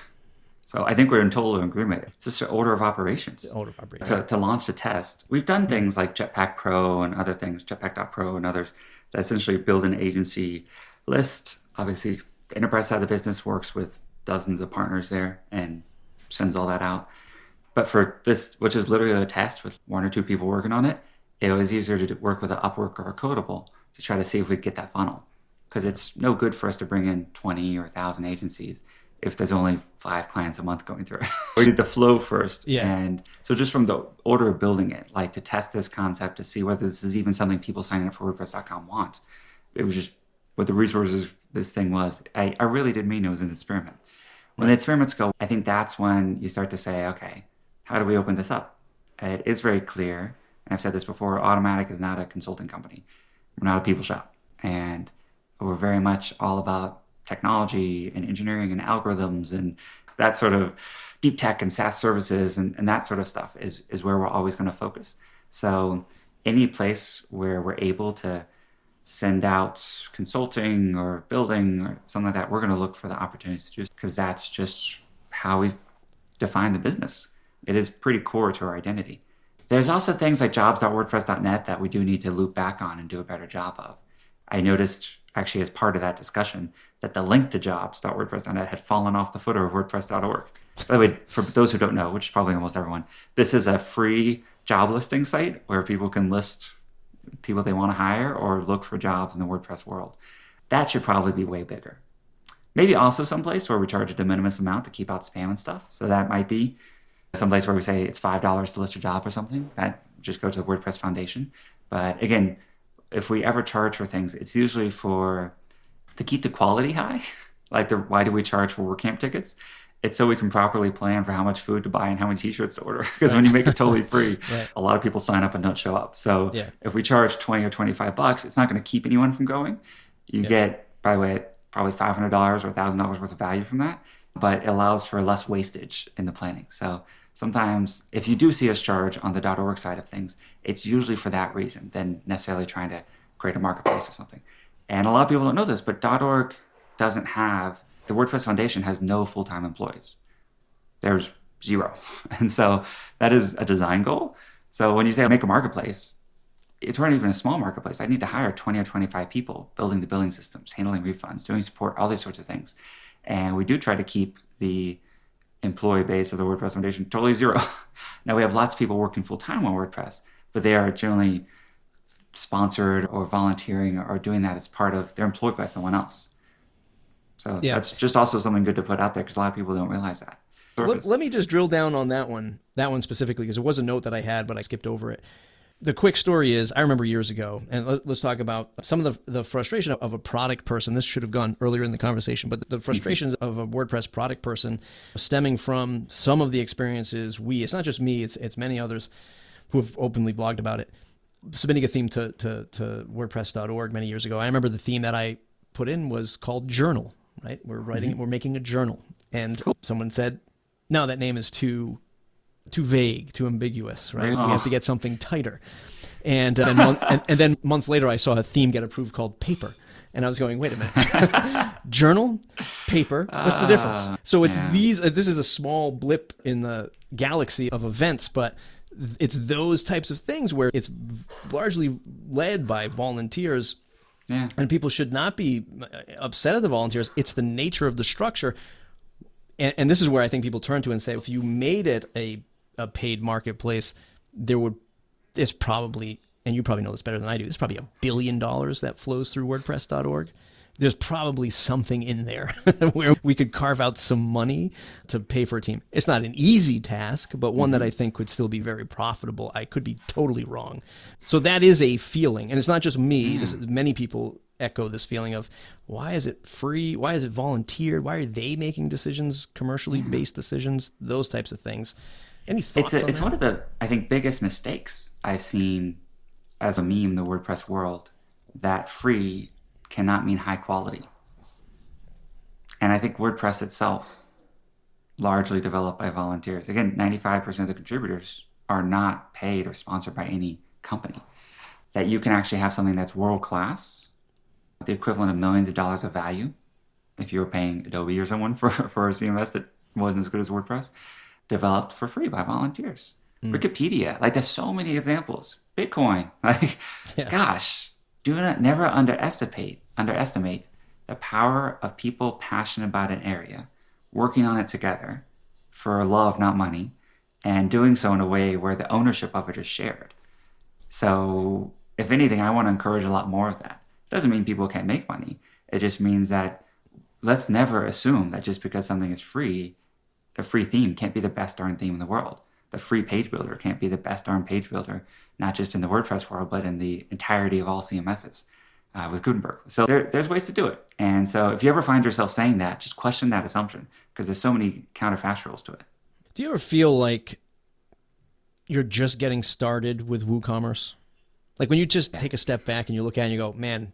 So I think we're in total agreement. It's just an order of operations. To launch the test. We've done things like Jetpack Pro and other things, Jetpack.pro and others, that essentially build an agency list. Obviously, the enterprise side of the business works with dozens of partners there and sends all that out. But for this, which is literally a test with one or two people working on it, it was easier to work with an Upwork or a Codable to try to see if we could get that funnel. Because it's no good for us to bring in 20 or 1,000 agencies if there's only 5 clients a month going through it. We need the flow first. Yeah. And so just from the order of building it, like to test this concept to see whether this is even something people signing up for WordPress.com want. It was just what the resources this thing was. I really did mean it was an experiment. When the experiments go, I think that's when you start to say, okay, how do we open this up? It is very clear, and I've said this before, Automattic is not a consulting company. We're not a people shop. And we're very much all about technology and engineering and algorithms and that sort of deep tech and SaaS services and that sort of stuff is where we're always going to focus. So any place where we're able to send out consulting or building or something like that, we're going to look for the opportunities to do, because that's just how we've defined the business. It is pretty core to our identity. There's also things like jobs.wordpress.net that we do need to loop back on and do a better job of. I noticed actually as part of that discussion that the link to jobs.wordpress.net had fallen off the footer of WordPress.org. By the way, for those who don't know, which is probably almost everyone, this is a free job listing site where people can list people they want to hire or look for jobs in the WordPress world. That should probably be way bigger. Maybe also someplace where we charge a de minimis amount to keep out spam and stuff. So that might be someplace where we say it's $5 to list a job or something. That just go to the WordPress Foundation. But again, if we ever charge for things, it's usually for to keep the quality high, like why do we charge for WordCamp tickets? It's so we can properly plan for how much food to buy and how many t-shirts to order. Because when you make it totally free, Right. a lot of people sign up and don't show up. So Yeah. if we charge 20 or $25, it's not going to keep anyone from going. You get, by the way, probably $500 or $1,000 worth of value from that, but it allows for less wastage in the planning. So sometimes if you do see us charge on the .org side of things, it's usually for that reason than necessarily trying to create a marketplace or something. And a lot of people don't know this, but .org doesn't have, the WordPress Foundation has no full-time employees. There's 0. And so that is a design goal. So when you say make a marketplace, it's not even a small marketplace. I need to hire 20 or 25 people building the billing systems, handling refunds, doing support, all these sorts of things. And we do try to keep the employee base of the WordPress Foundation totally 0. Now we have lots of people working full-time on WordPress, but they are generally sponsored or volunteering or doing that as part of, they're employed by someone else. So that's just also something good to put out there because a lot of people don't realize that. Let me just drill down on that one specifically, because it was a note that I had, but I skipped over it. The quick story is, I remember years ago, and let's talk about some of the frustration of a product person. This should have gone earlier in the conversation, but the frustrations of a WordPress product person stemming from some of the experiences it's not just me, it's many others who have openly blogged about it, submitting a theme to WordPress.org many years ago. I remember the theme that I put in was called Journal, right? We're making a journal. And someone said, no, that name is too vague, too ambiguous, right? We have to get something tighter. And then months later, I saw a theme get approved called Paper. And I was going, wait a minute, journal, paper, what's the difference? So it's this is a small blip in the galaxy of events, but it's those types of things where it's largely led by volunteers. Yeah. And people should not be upset at the volunteers. It's the nature of the structure. And this is where I think people turn to and say, if you made it a paid marketplace, there's probably, and you probably know this better than I do, there's probably $1 billion that flows through WordPress.org. There's probably something in there where we could carve out some money to pay for a team. It's not an easy task, but one that I think could still be very profitable. I could be totally wrong. So that is a feeling. And it's not just me. Many people echo this feeling of, why is it free? Why is it volunteered? Why are they making decisions, commercially based decisions, those types of things? Any thoughts on that? It's one of the, I think, biggest mistakes I've seen as a meme in the WordPress world, that free cannot mean high quality. And I think WordPress itself, largely developed by volunteers. Again, 95% of the contributors are not paid or sponsored by any company. That you can actually have something that's world-class, the equivalent of millions of dollars of value, if you were paying Adobe or someone for a CMS that wasn't as good as WordPress, developed for free by volunteers. Wikipedia, like there's so many examples. Bitcoin, gosh, never underestimate the power of people passionate about an area, working on it together for love, not money, and doing so in a way where the ownership of it is shared. So if anything, I want to encourage a lot more of that. Doesn't mean people can't make money. It just means that let's never assume that just because something is free, the free theme can't be the best darn theme in the world. The free page builder can't be the best darn page builder, not just in the WordPress world, but in the entirety of all CMSs with Gutenberg. So there's ways to do it. And so if you ever find yourself saying that, just question that assumption, because there's so many counterfactuals to it. Do you ever feel like you're just getting started with WooCommerce? Like when you just take a step back and you look at it and you go, man,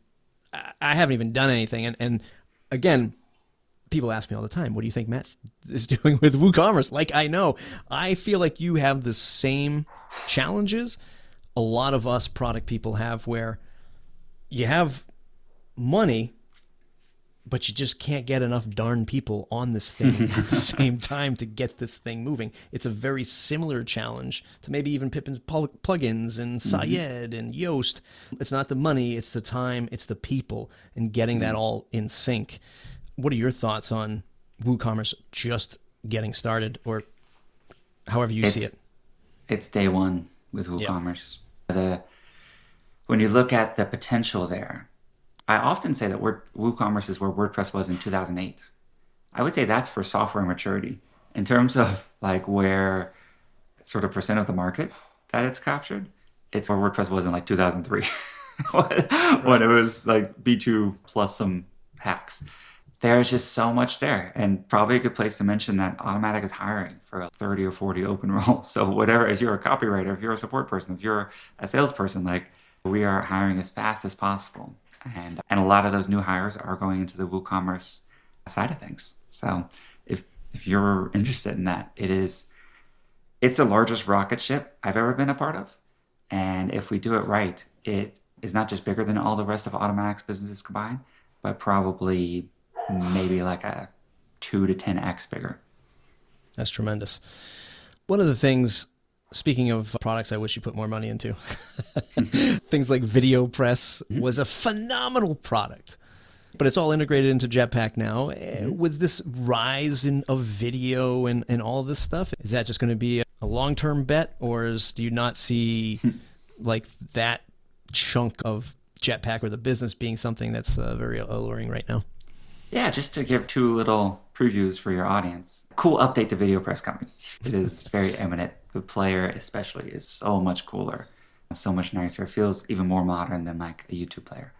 I haven't even done anything. And again, people ask me all the time, what do you think Matt is doing with WooCommerce? Like, I feel like you have the same challenges a lot of us product people have, where you have money, but you just can't get enough darn people on this thing at the same time to get this thing moving. It's a very similar challenge to maybe even Pippin's plugins and Syed and Yoast. It's not the money, it's the time, it's the people, and getting that all in sync. What are your thoughts on WooCommerce just getting started, or however you see it? It's day one with WooCommerce. When you look at the potential there, I often say that WooCommerce is where WordPress was in 2008. I would say that's for software maturity in terms of like where sort of percent of the market that it's captured. It's where WordPress was in like 2003 when it was like B2 plus some hacks. There's just so much there. And probably a good place to mention that Automattic is hiring for 30 or 40 open roles. So whatever, if you're a copywriter, if you're a support person, if you're a salesperson, like we are hiring as fast as possible. And a lot of those new hires are going into the WooCommerce side of things. So if you're interested in that, it's the largest rocket ship I've ever been a part of. And if we do it right, it is not just bigger than all the rest of Automattic's businesses combined, but probably maybe like a 2 to 10x bigger. That's tremendous. One of the things, speaking of products I wish you put more money into, things like WordPress was a phenomenal product, but it's all integrated into Jetpack now. With this rise of video and all this stuff, is that just going to be a long-term bet, or do you not see like that chunk of Jetpack or the business being something that's very alluring right now? Yeah, just to give 2 little previews for your audience. Cool update to WordPress coming. It is very imminent. The player especially is so much cooler, so much nicer. It feels even more modern than like a YouTube player.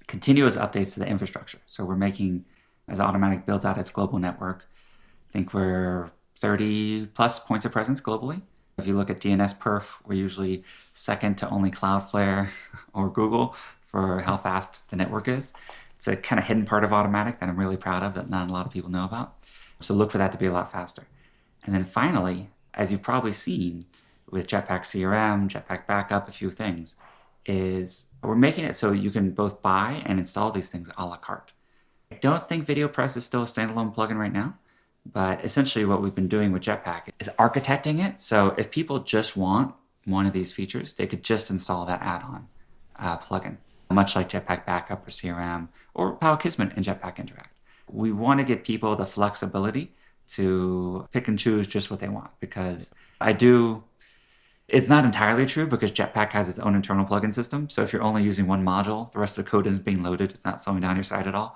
Continuous updates to the infrastructure. So we're making, as Automattic builds out its global network, I think we're 30 plus points of presence globally. If you look at DNS perf, we're usually second to only Cloudflare or Google for how fast the network is. It's a kind of hidden part of Automattic that I'm really proud of that not a lot of people know about. So look for that to be a lot faster. And then finally, as you've probably seen with Jetpack CRM, Jetpack Backup, a few things, is we're making it so you can both buy and install these things a la carte. I don't think VideoPress is still a standalone plugin right now, but essentially what we've been doing with Jetpack is architecting it. So if people just want one of these features, they could just install that add-on plugin, much like Jetpack Backup or CRM or how Kismet and Jetpack interact. We want to give people the flexibility to pick and choose just what they want, because it's not entirely true because Jetpack has its own internal plugin system. So if you're only using one module, the rest of the code isn't being loaded. It's not slowing down your site at all.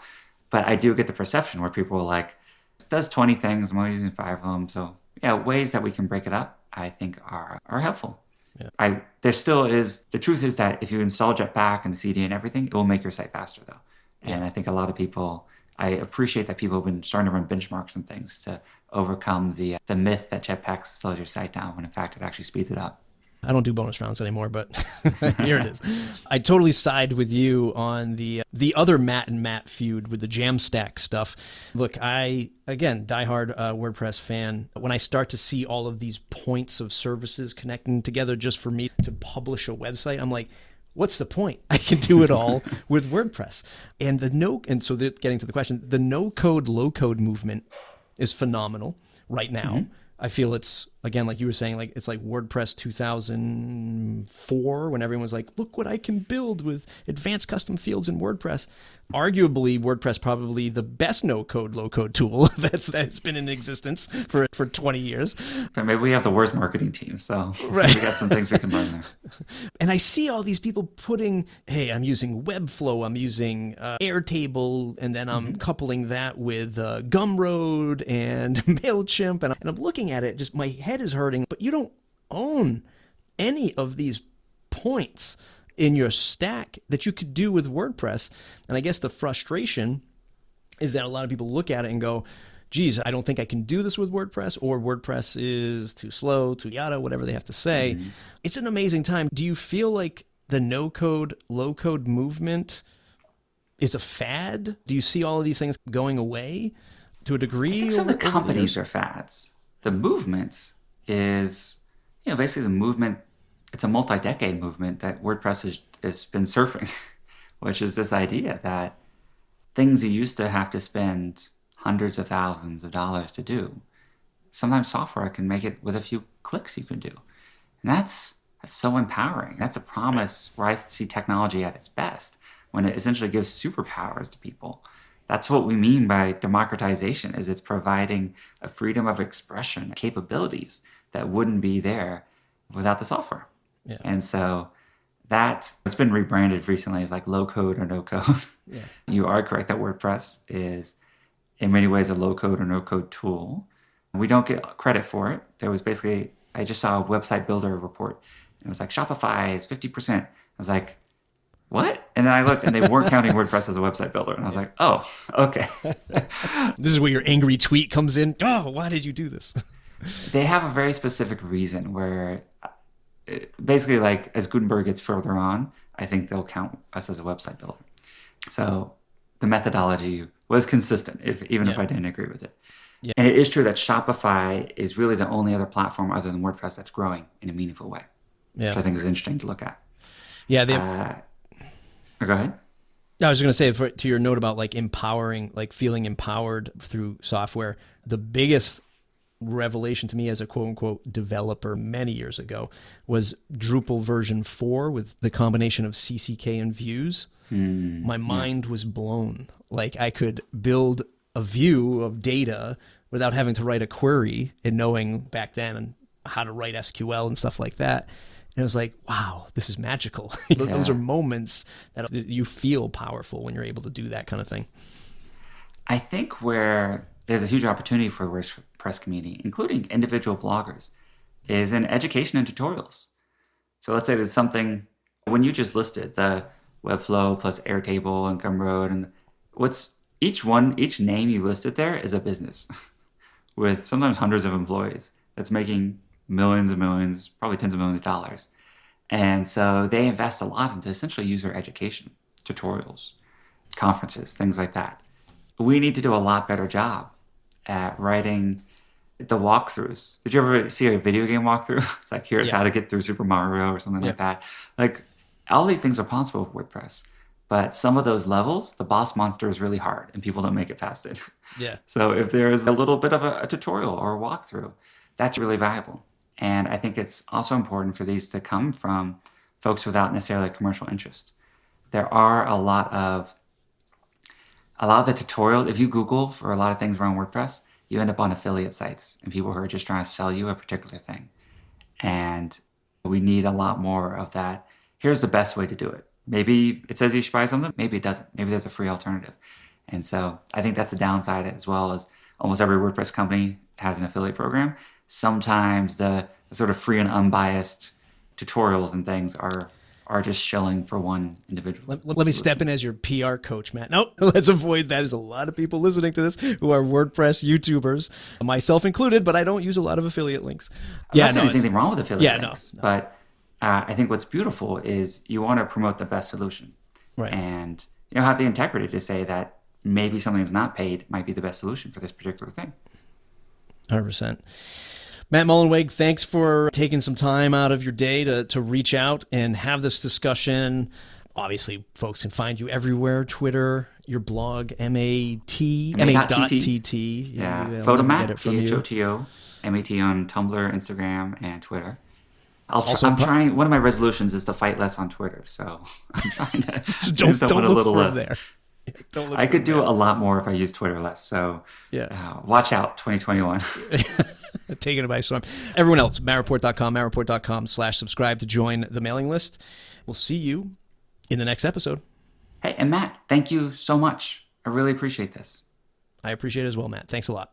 But I do get the perception where people are like, it does 20 things, I'm only using 5 of them. So yeah, ways that we can break it up, I think are helpful. Yeah. There still is, the truth is that if you install Jetpack and the CD and everything, it will make your site faster though. And I think a lot of people, I appreciate that people have been starting to run benchmarks and things to overcome the myth that Jetpack slows your site down when in fact it actually speeds it up. I don't do bonus rounds anymore, but here it is. I totally side with you on the other Matt and Matt feud with the Jamstack stuff. Look, again, diehard WordPress fan. When I start to see all of these points of services connecting together just for me to publish a website, I'm like, what's the point? I can do it all with WordPress. And so getting to the question, the no-code, low-code movement is phenomenal right now. Mm-hmm. I feel it's, again, like you were saying, like it's like WordPress 2004 when everyone was like, look what I can build with advanced custom fields in WordPress. Arguably, WordPress probably the best no-code, low-code tool that's been in existence for 20 years. But maybe we have the worst marketing team, so right. We got some things we can learn there. And I see all these people putting, hey, I'm using Webflow, I'm using Airtable, and then I'm coupling that with Gumroad and MailChimp, and I'm looking at it, just my head is hurting, but you don't own any of these points in your stack that you could do with WordPress. And I guess the frustration is that a lot of people look at it and go, geez, I don't think I can do this with WordPress, or WordPress is too slow, too yada, whatever they have to say. Mm-hmm. It's an amazing time. Do you feel like the no-code, low-code movement is a fad? Do you see all of these things going away to a degree? I think some of the companies are fads. The movement is, basically the movement, it's a multi-decade movement that WordPress has been surfing, which is this idea that things you used to have to spend hundreds of thousands of dollars to do, sometimes software can make it with a few clicks you can do. And that's so empowering. That's a promise where I see technology at its best, when it essentially gives superpowers to people. That's what we mean by democratization, is it's providing a freedom of expression, capabilities that wouldn't be there without the software. Yeah. And so it's been rebranded recently as like low code or no code. Yeah. You are correct that WordPress is in many ways a low code or no code tool. We don't get credit for it. There was basically, I just saw a website builder report. And it was like Shopify is 50%. I was like, what? And then I looked and they weren't counting WordPress as a website builder. And I was like, oh, okay. This is where your angry tweet comes in. Oh, why did you do this? They have a very specific reason where basically, like, as Gutenberg gets further on, I think they'll count us as a website builder. So the methodology was consistent, even if I didn't agree with it. Yeah. And it is true that Shopify is really the only other platform other than WordPress that's growing in a meaningful way, which I think is interesting to look at. Yeah. Go ahead. I was going to say, to your note about like empowering, like feeling empowered through software, the biggest revelation to me as a quote unquote developer many years ago was Drupal version 4 with the combination of CCK and views. My mind was blown. Like I could build a view of data without having to write a query and knowing back then how to write SQL and stuff like that. And it was like, wow, this is magical. Those are moments that you feel powerful when you're able to do that kind of thing. I think where there's a huge opportunity for the WordPress community, including individual bloggers, is in education and tutorials. So let's say there's something, when you just listed the Webflow plus Airtable and Gumroad, and each name you listed there is a business with sometimes hundreds of employees that's making millions and millions, probably tens of millions of dollars. And so they invest a lot into essentially user education, tutorials, conferences, things like that. We need to do a lot better job at writing the walkthroughs. Did you ever see a video game walkthrough? It's like, here's how to get through Super Mario or something like that. Like, all these things are possible with WordPress. But some of those levels, the boss monster is really hard and people don't make it past it. Yeah. So if there's a little bit of a tutorial or a walkthrough, that's really valuable. And I think it's also important for these to come from folks without necessarily a commercial interest. There are a lot of the tutorial. If you Google for a lot of things around WordPress, you end up on affiliate sites and people who are just trying to sell you a particular thing. And we need a lot more of that. Here's the best way to do it. Maybe it says you should buy something. Maybe it doesn't. Maybe there's a free alternative. And so I think that's the downside, as well as almost every WordPress company has an affiliate program. Sometimes the sort of free and unbiased tutorials and things are just shilling for one individual. Let me step in as your PR coach, Matt. Nope, let's avoid that. There's a lot of people listening to this who are WordPress YouTubers, myself included, but I don't use a lot of affiliate links. I'm not saying there's anything wrong with affiliate links, no. But I think what's beautiful is you want to promote the best solution. Right. And have the integrity to say that maybe something that's not paid might be the best solution for this particular thing. 100%. Matt Mullenweg, thanks for taking some time out of your day to reach out and have this discussion. Obviously, folks can find you everywhere: Twitter, your blog, MA.TT. Yeah, Photomat, PHOTO, MAT on Tumblr, Instagram, and Twitter. I'm trying. One of my resolutions is to fight less on Twitter, so I'm trying to use that one a little less. There. I could do a lot more if I use Twitter less. So watch out, 2021. Taking it by storm. Everyone else, mattreport.com, mattreport.com/subscribe to join the mailing list. We'll see you in the next episode. Hey, and Matt, thank you so much. I really appreciate this. I appreciate it as well, Matt. Thanks a lot.